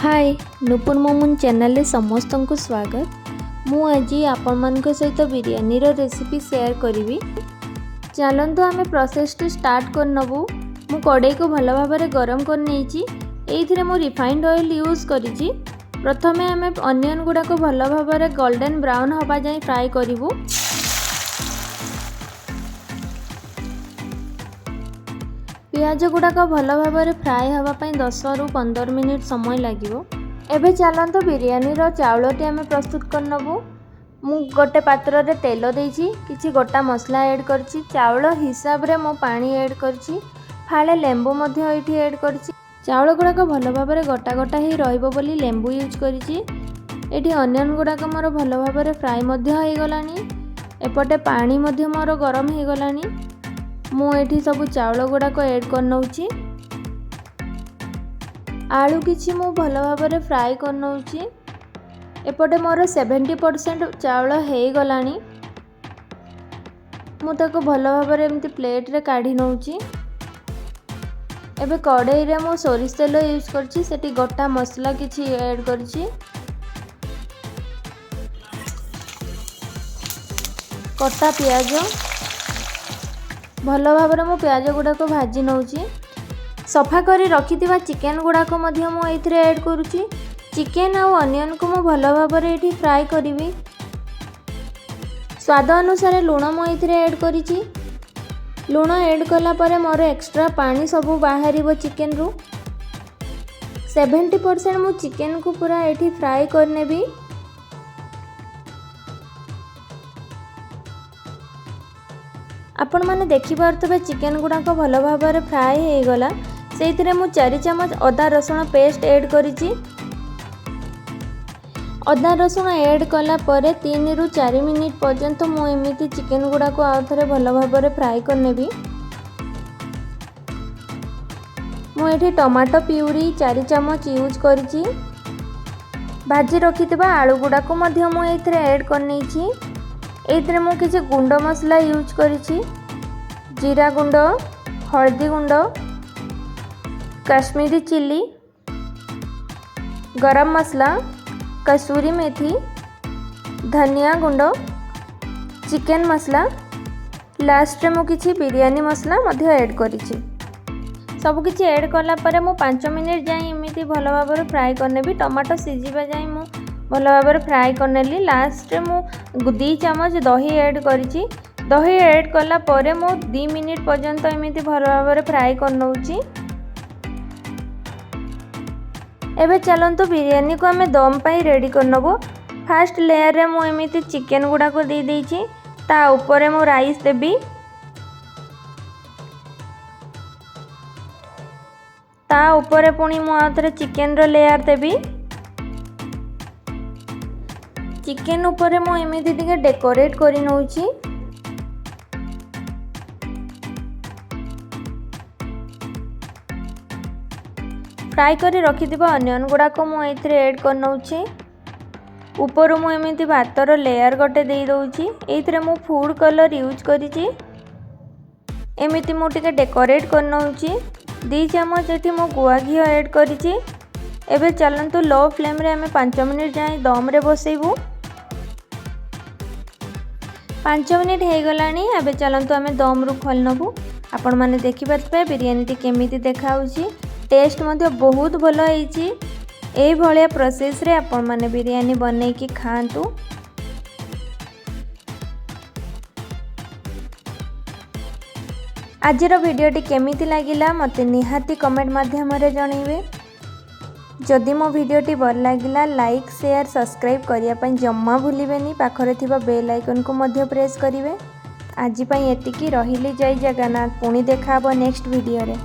हाय Nupur मोमुन channel समस्त को स्वागत। मु आज आपण मान सहित बिरयानी रेसिपी शेयर करी। चलतु आम प्रोसेस स्टार्ट कर नबू। मु कड़ाई को भल भाव गरम कर नहीं मु रिफाइंड ऑयल यूज करी। प्रथमे आम अनियन गुड़ाक भल भाव गोल्डन ब्राउन हवा जाए फ्राई करूँ। पियाज गुड़ाक भल भाव फ्राए हाँवाई 10 ରୁ 15 मिनिट समय लगे। एबे चलतु बिरयानी चाउलटी आम प्रस्तुत कर नबू। मु गोटे पात्र रे तेल देइछि, किछि गोटा मसला ऐड करछि, चाउल हिसाब रे मो पानी ऐड करछि, फाळे लेंबू मध्य एठी ऐड करछि। चाउल गुड़ाक भल भाव गोटा गोटा ही रहिबो बोली लेंबू यूज करछि। एठी अनियन गुड़ाक मोर भल भाव फ्राए मध्य हो गलानी। एपटे पानी मध्य मोर गरम हो गलानी। मु एठी सब चाउल गुड़ाक ऐड कर नउछि। आलू किछि मु भल भाव फ्राए कर नउछि। एपटे मोर 70% चाउल हो गलानी। मु ताको भल भाव एमती प्लेट रे काढ़ी नउछि। एबे कड़ाई रे मु सोरिष तेल यूज करछि। सेठी गोटा मसला किछि ऐड करछि। कटा पियाज भल भाव मु प्याज गुड़ाक भाजी नउछि। सफा करी रखिथिबा चिकन गुड़ाक मध्य मु एथिरे ऐड करूछि। चिकन आ अनियन को मु भल भाव एठी फ्राई करिवि। स्वाद अनुसार लूण मु एथिरे ऐड करिछि। लूण ऐड कला परे मोर एक्स्ट्रा पानी सब बाहरिबो चिकन रु। 70% मु चिकन को पूरा एठी फ्राई करनेबी। आपण माने देखि पारथबे चिकन गुड़ाक भल भाव फ्राए हो गला। से मु 4 चम्मच अदा रसुण पेस्ट ऐड करिछि। अदा रसुण ऐड कला परे 3 ରୁ 4 मिनिट पर्यंत मु एमिति चिकन गुड़ाक आउ थरे भल भाव फ्राए करनेबी। मु एठी टमाटो प्यूरी 4 चम्मच यूज करिछि। भाजी रखिथिबा आलू गुड़ाक मध्य मु एथिरे ऐड करनेछि। एथिरे मु किछि गुंड मसला यूज करिछि। जीरा गुंड, हल्दी गुंड, काश्मीरी चिल्ली, गरम मसला, कसूरी मेथी, धनिया गुंड, चिकन मसला, लास्ट रे मु किछि बिरयानी मसला मध्य ऐड करिछि। सब किछि ऐड कला परे मु 5 मिनिट जाई एमिति भल भाव फ्राई करनेबी। टमाटो सिझिबा जाई मु भल भाव फ्राई करनेली। लास्ट रे मु 2 चम्मच दही ऐड करिछि। दही ऐड कला परे मु 2 मिनिट पर्यंत एमिति भल भाव फ्राई कर नउछि। एबे चलंतु बिरयानी को आमे दम पाई रेडी कर नबो। फर्स्ट लेयर रे मु एमिति चिकन गुडा को दे देछि। ता ऊपर मु राइस देबी। ता ऊपर पुनी मु आथरे चिकन रो लेयर देबी। चिकन ऊपर मु एमिति टिके डेकोरेट करि नउछि। फ्राई करी रखिथिबा अनियन गुड़ाक मु एथिरे ऐड कर नउछि। ऊपर मु एमिति भातर लेयर गोटे दे दउछि। एथिरे मु फूड कलर यूज करिछि। एमिति मु टिके डेकोरेट कर नउछि। 2 चम्मच एठी मु गुआ घी ऐड करिछि। एबे चलंतु लो फ्लेम रे हमें 5 मिनिट जाई दम रे बसैबू। 5 मिनिट हो गलानी। एबे चलंतु हमें दम रु खोल नबू। आपण माने देखि पारबे बिरयानी टी केमिति देखाउछि। टेस्ट मध्य बहुत भल होइछि। एई भलिया प्रोसेस रे आपण माने बिरयानी बनै कि खांतु। आजिर वीडियोटी केमिति लागिला मते निहाती कमेंट माध्यम रे जणैबे। जदि मो वीडियोटी भल लागिला लाइक शेयर सब्सक्राइब करिया पई जम्मा भूलिबेनी। पाखरे थिबा बेल आइकन को मध्य प्रेस करिवे। आजि पई एतिकी रहिली। जय जगन्नाथ। पुणी देखाबो नेक्स्ट वीडियो रे।